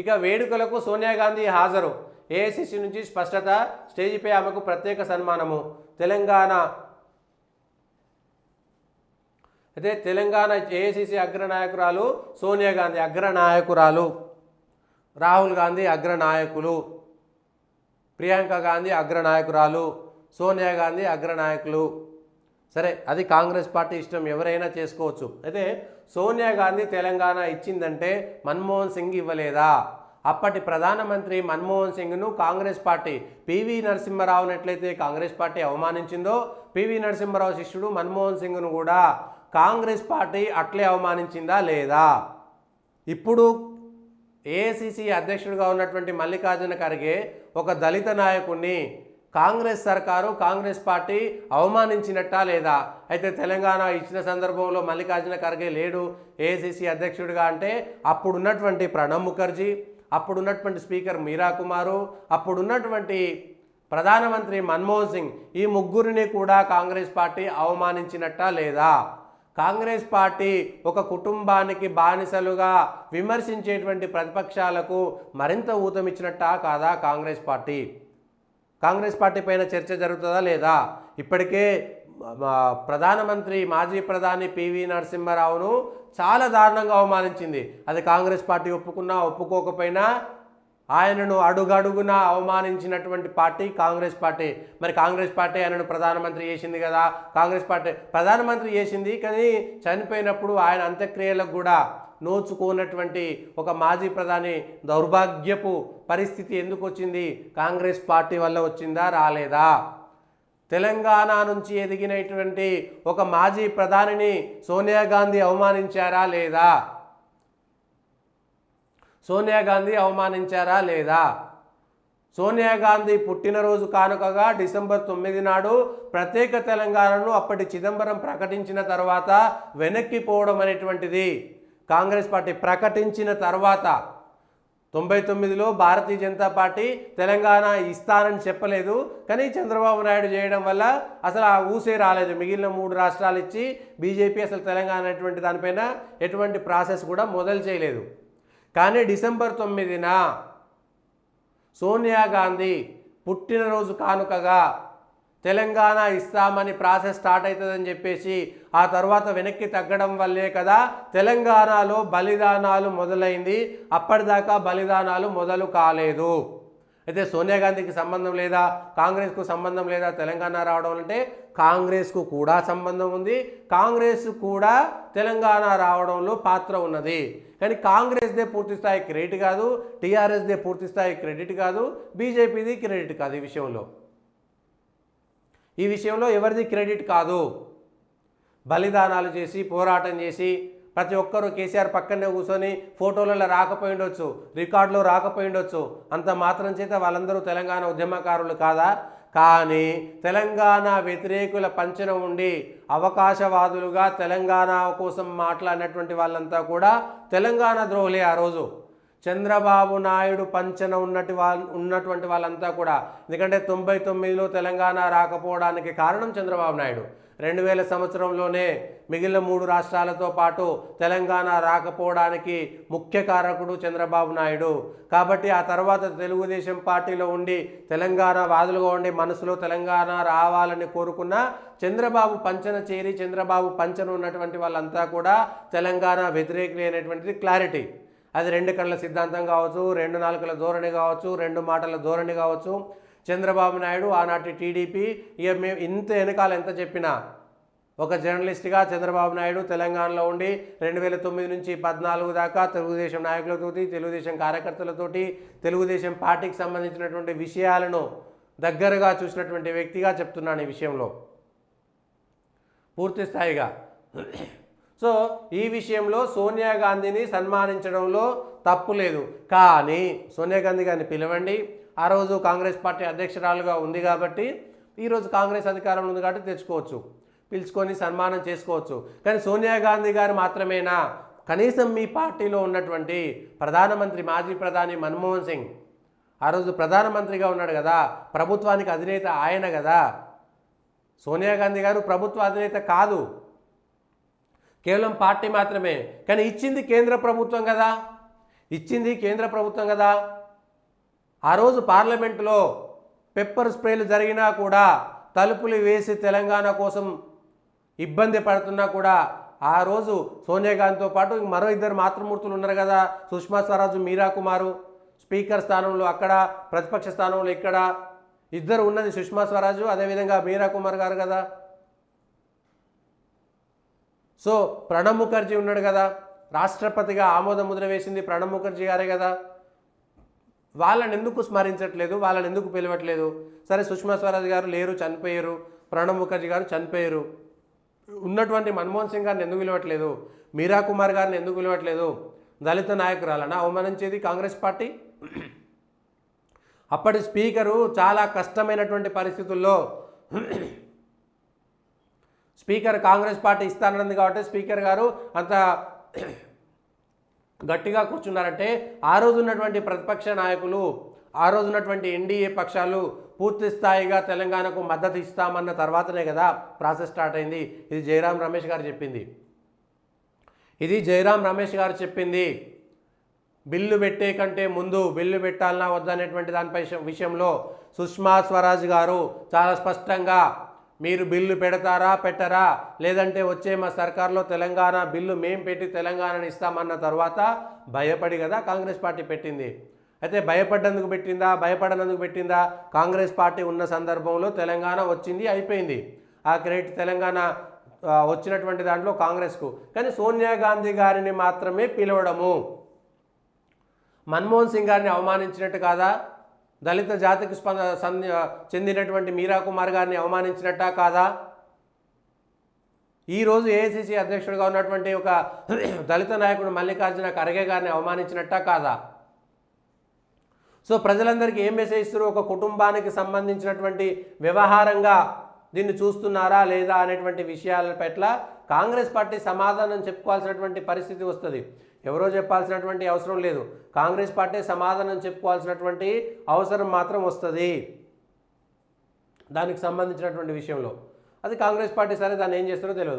ఇక వేడుకలకు సోనియా గాంధీ హాజరు. ఏఐసిసి నుంచి స్పష్టత. స్టేజీపై ఆమెకు ప్రత్యేక సన్మానము. తెలంగాణ ఏఐసిసి అగ్రనాయకురాలు సోనియా గాంధీ అగ్రనాయకురాలు, రాహుల్ గాంధీ అగ్రనాయకులు, ప్రియాంక గాంధీ అగ్రనాయకురాలు, సోనియా గాంధీ అగ్రనాయకులు. సరే, అది కాంగ్రెస్ పార్టీ ఇష్టం, ఎవరైనా చేసుకోవచ్చు. అయితే సోనియా గాంధీ తెలంగాణ ఇచ్చిందంటే మన్మోహన్ సింగ్ ఇవ్వలేదా? అప్పటి ప్రధానమంత్రి మన్మోహన్ సింగ్ను కాంగ్రెస్ పార్టీ పివి నరసింహారావును ఎట్లయితే కాంగ్రెస్ పార్టీ అవమానించిందో, పివి నరసింహారావు శిష్యుడు మన్మోహన్ సింగ్ను కూడా కాంగ్రెస్ పార్టీ అట్లే అవమానించిందా లేదా? ఇప్పుడు ఏఐసిసి అధ్యక్షుడిగా ఉన్నటువంటి మల్లికార్జున ఖర్గే ఒక దళిత నాయకుడిని కాంగ్రెస్ సర్కారు, కాంగ్రెస్ పార్టీ అవమానించినట్టా లేదా? అయితే తెలంగాణ ఇచ్చిన సందర్భంలో మల్లికార్జున ఖర్గే లేడు ఏఐసిసి అధ్యక్షుడిగా అంటే, అప్పుడున్నటువంటి ప్రణబ్ ముఖర్జీ, అప్పుడున్నటువంటి స్పీకర్ మీరా కుమారు, అప్పుడున్నటువంటి ప్రధానమంత్రి మన్మోహన్ సింగ్, ఈ ముగ్గురిని కూడా కాంగ్రెస్ పార్టీ అవమానించినట్టా లేదా? కాంగ్రెస్ పార్టీ ఒక కుటుంబానికి బానిసలుగా విమర్శించేటువంటి ప్రతిపక్షాలకు మరింత ఊతమిచ్చినట్టా కాదా కాంగ్రెస్ పార్టీ? కాంగ్రెస్ పార్టీ పైన చర్చ జరుగుతుందా లేదా? ఇప్పటికే ప్రధానమంత్రి మాజీ ప్రధాని పివి నరసింహారావును చాలా దారుణంగా అవమానించింది. అది కాంగ్రెస్ పార్టీ ఒప్పుకున్నా ఒప్పుకోకపోయినా ఆయనను అడుగడుగున అవమానించినటువంటి పార్టీ కాంగ్రెస్ పార్టీ. మరి కాంగ్రెస్ పార్టీ ఆయనను ప్రధానమంత్రి చేసింది కదా, కాంగ్రెస్ పార్టీ ప్రధానమంత్రి చేసింది. కానీ చనిపోయినప్పుడు ఆయన అంత్యక్రియలకు కూడా నోచుకోనటువంటి ఒక మాజీ ప్రధాని దౌర్భాగ్యపు పరిస్థితి ఎందుకు వచ్చింది? కాంగ్రెస్ పార్టీ వల్ల వచ్చిందా, రాలేదా? తెలంగాణ నుంచి ఎదిగినటువంటి ఒక మాజీ ప్రధానిని సోనియా గాంధీ అవమానించారా లేదా? సోనియా గాంధీ అవమానించారా లేదా? సోనియా గాంధీ పుట్టినరోజు కానుకగా డిసెంబర్ 9 నాడు ప్రత్యేక తెలంగాణను అప్పటి చిదంబరం ప్రకటించిన తర్వాత వెనక్కిపోవడం అనేటువంటిది కాంగ్రెస్ పార్టీ ప్రకటించిన తర్వాత 99లో భారతీయ జనతా పార్టీ తెలంగాణ ఇస్తానని చెప్పలేదు. కానీ చంద్రబాబు నాయుడు చేయడం వల్ల అసలు ఆ ఊసే రాలేదు. మిగిలిన 3 రాష్ట్రాలు ఇచ్చి బీజేపీ అసలు తెలంగాణ అనేటువంటి దానిపైన ఎటువంటి ప్రాసెస్ కూడా మొదలు చేయలేదు. కానీ డిసెంబర్ 9న సోనియా గాంధీ పుట్టినరోజు కానుకగా తెలంగాణ ఇస్తామని ప్రాసెస్ స్టార్ట్ అవుతుందని చెప్పేసి ఆ తర్వాత వెనక్కి తగ్గడం వల్లే కదా తెలంగాణలో బలిదానాలు మొదలైంది. అప్పటిదాకా బలిదానాలు మొదలు కాలేదు. అయితే సోనియా గాంధీకి సంబంధం లేదా, కాంగ్రెస్కు సంబంధం లేదా తెలంగాణ రావడం అంటే? కాంగ్రెస్కు కూడా సంబంధం ఉంది, కాంగ్రెస్ కూడా తెలంగాణ రావడంలో పాత్ర ఉన్నది. కానీ కాంగ్రెస్దే పూర్తిస్థాయి క్రెడిట్ కాదు, టీఆర్ఎస్దే పూర్తిస్థాయి క్రెడిట్ కాదు, బీజేపీది క్రెడిట్ కాదు. ఈ విషయంలో ఎవరిది క్రెడిట్ కాదు. బలిదానాలు చేసి పోరాటం చేసి ప్రతి ఒక్కరూ కేసీఆర్ పక్కనే కూర్చొని ఫోటోలలో రాకపోయి ఉండొచ్చు, రికార్డులో రాకపోయి ఉండొచ్చు, అంత మాత్రం చేత వాళ్ళందరూ తెలంగాణ ఉద్యమకారులు కాదా? కానీ తెలంగాణ వ్యతిరేకుల పంచన ఉండి అవకాశవాదులుగా తెలంగాణ కోసం మాట్లాడినటువంటి వాళ్ళంతా కూడా తెలంగాణ ద్రోహులే. ఆ రోజు చంద్రబాబు నాయుడు పంచన ఉన్నటువంటి వాళ్ళంతా కూడా. ఎందుకంటే 99లో తెలంగాణ రాకపోవడానికి కారణం చంద్రబాబు నాయుడు. 2000 సంవత్సరంలోనే మిగిలిన 3 రాష్ట్రాలతో పాటు తెలంగాణ రాకపోవడానికి ముఖ్య కారకుడు చంద్రబాబు నాయుడు. కాబట్టి ఆ తర్వాత తెలుగుదేశం పార్టీలో ఉండి తెలంగాణ వాదులుగా ఉండి మనసులో తెలంగాణ రావాలని కోరుకున్న చంద్రబాబు పంచన చేరి చంద్రబాబు పంచన ఉన్నటువంటి వాళ్ళంతా కూడా తెలంగాణ వ్యతిరేకులు అనేటువంటిది క్లారిటీ. అది 2 కళ్ళ సిద్ధాంతం కావచ్చు, 2 నాలుకల ధోరణి కావచ్చు, 2 మాటల ధోరణి కావచ్చు. చంద్రబాబు నాయుడు ఆనాటి టీడీపీ, ఇక మేము ఇంత వెనకాల ఎంత చెప్పినా ఒక జర్నలిస్ట్గా చంద్రబాబు నాయుడు తెలంగాణలో ఉండి 2009 నుంచి 14 దాకా తెలుగుదేశం నాయకులతోటి, తెలుగుదేశం కార్యకర్తలతోటి, తెలుగుదేశం పార్టీకి సంబంధించినటువంటి విషయాలను దగ్గరగా చూసినటువంటి వ్యక్తిగా చెప్తున్నాను ఈ విషయంలో పూర్తి స్థాయిగా. సో ఈ విషయంలో సోనియా గాంధీని సన్మానించడంలో తప్పు లేదు. కానీ సోనియా గాంధీ గారిని పిలవండి. ఆ రోజు కాంగ్రెస్ పార్టీ అధ్యక్షురాలుగా ఉంది కాబట్టి, ఈరోజు కాంగ్రెస్ అధికారంలో ఉంది కాబట్టి తెచ్చుకోవచ్చు, పిలుచుకొని సన్మానం చేసుకోవచ్చు. కానీ సోనియా గాంధీ గారు మాత్రమేనా? కనీసం మీ పార్టీలో ఉన్నటువంటి ప్రధానమంత్రి మాజీ ప్రధాని మన్మోహన్ సింగ్ ఆ రోజు ప్రధానమంత్రిగా ఉన్నాడు కదా, ప్రభుత్వానికి అధినేత ఆయన కదా. సోనియా గాంధీ గారు ప్రభుత్వ అధినేత కాదు, కేవలం పార్టీ మాత్రమే. కానీ ఇచ్చింది కేంద్ర ప్రభుత్వం కదా. ఇచ్చింది కేంద్ర ప్రభుత్వం కదా. ఆ రోజు పార్లమెంటులో పెప్పర్ స్ప్రేలు జరిగినా కూడా, తలుపులు వేసి తెలంగాణ కోసం ఇబ్బంది పడుతున్నా కూడా ఆ రోజు సోనియా గాంధీతో పాటు మరో ఇద్దరు మాతృమూర్తులు ఉన్నారు కదా, సుష్మా స్వరాజ్, మీరా కుమారు. స్పీకర్ స్థానంలో అక్కడ, ప్రతిపక్ష స్థానంలో ఇక్కడ ఇద్దరు ఉన్నది సుష్మా స్వరాజ్, అదేవిధంగా మీరా కుమార్ గారు కదా. సో ప్రణబ్ ముఖర్జీ ఉన్నాడు కదా, రాష్ట్రపతిగా ఆమోద ముద్ర వేసింది ప్రణబ్ ముఖర్జీ గారే కదా. వాళ్ళని ఎందుకు స్మరించట్లేదు, వాళ్ళని ఎందుకు పిలవట్లేదు? సరే, సుష్మా స్వరాజ్ గారు లేరు, చనిపోయారు. ప్రణబ్ ముఖర్జీ గారు చనిపోయారు. ఉన్నటువంటి మన్మోహన్ సింగ్ గారిని ఎందుకు పిలవట్లేదు? మీరా కుమార్ గారిని ఎందుకు పిలవట్లేదు? దళిత నాయకురాలనా అవమానించేది కాంగ్రెస్ పార్టీ? అప్పటి స్పీకరు చాలా కష్టమైనటువంటి పరిస్థితుల్లో స్పీకర్ కాంగ్రెస్ పార్టీ ఇస్తానన్నది కాబట్టి స్పీకర్ గారు అంత గట్టిగా కూర్చున్నారంటే, ఆ రోజు ఉన్నటువంటి ప్రతిపక్ష నాయకులు, ఆ రోజు ఉన్నటువంటి ఎన్డీఏ పక్షాలు పూర్తి స్థాయిగా తెలంగాణకు మద్దతు ఇస్తామన్న తర్వాతనే కదా ప్రాసెస్ స్టార్ట్ అయింది. ఇది జయరాం రమేష్ గారు చెప్పింది. బిల్లు పెట్టే కంటే ముందు బిల్లు పెట్టాలన్నా వద్దనేటువంటి దానిపై విషయంలో సుష్మా స్వరాజ్ గారు చాలా స్పష్టంగా, మీరు బిల్లు పెడతారా పెట్టరా, లేదంటే వచ్చే మా సర్కార్లో తెలంగాణ బిల్లు మేం పెట్టి తెలంగాణను ఇస్తామన్న తర్వాత భయపడి కదా కాంగ్రెస్ పార్టీ పెట్టింది. అయితే భయపడ్డందుకు పెట్టిందా, భయపడనందుకు పెట్టిందా? కాంగ్రెస్ పార్టీ ఉన్న సందర్భంలో తెలంగాణ వచ్చింది, అయిపోయింది. ఆ క్రెడిట్ తెలంగాణ వచ్చినటువంటి దాంట్లో కాంగ్రెస్కు. కానీ సోనియా గాంధీ గారిని మాత్రమే పిలవడము మన్మోహన్ సింగ్ గారిని అవమానించినట్టు కాదా? దళిత జాతికి చెందినటువంటి మీరా కుమార్ గారిని అవమానించినట్టా కాదా? ఈరోజు ఏఐసిసి అధ్యక్షుడిగా ఉన్నటువంటి ఒక దళిత నాయకుడు మల్లికార్జున ఖర్గే గారిని అవమానించినట్టా కాదా? సో ప్రజలందరికీ ఏం మెసేజ్ ఇస్తారు? ఒక కుటుంబానికి సంబంధించినటువంటి వ్యవహారంగా దీన్ని చూస్తున్నారా లేదా అనేటువంటి విషయాల పట్ల కాంగ్రెస్ పార్టీ సమాధానం చెప్పుకోవాల్సినటువంటి పరిస్థితి వస్తుంది. ఎవరో చెప్పాల్సినటువంటి అవసరం లేదు, కాంగ్రెస్ పార్టీ సమాధానం చెప్పుకోవాల్సినటువంటి అవసరం మాత్రం వస్తుంది దానికి సంబంధించినటువంటి విషయంలో. అది కాంగ్రెస్ పార్టీ సరే దాన్ని ఏం చేస్తారో తెలియదు.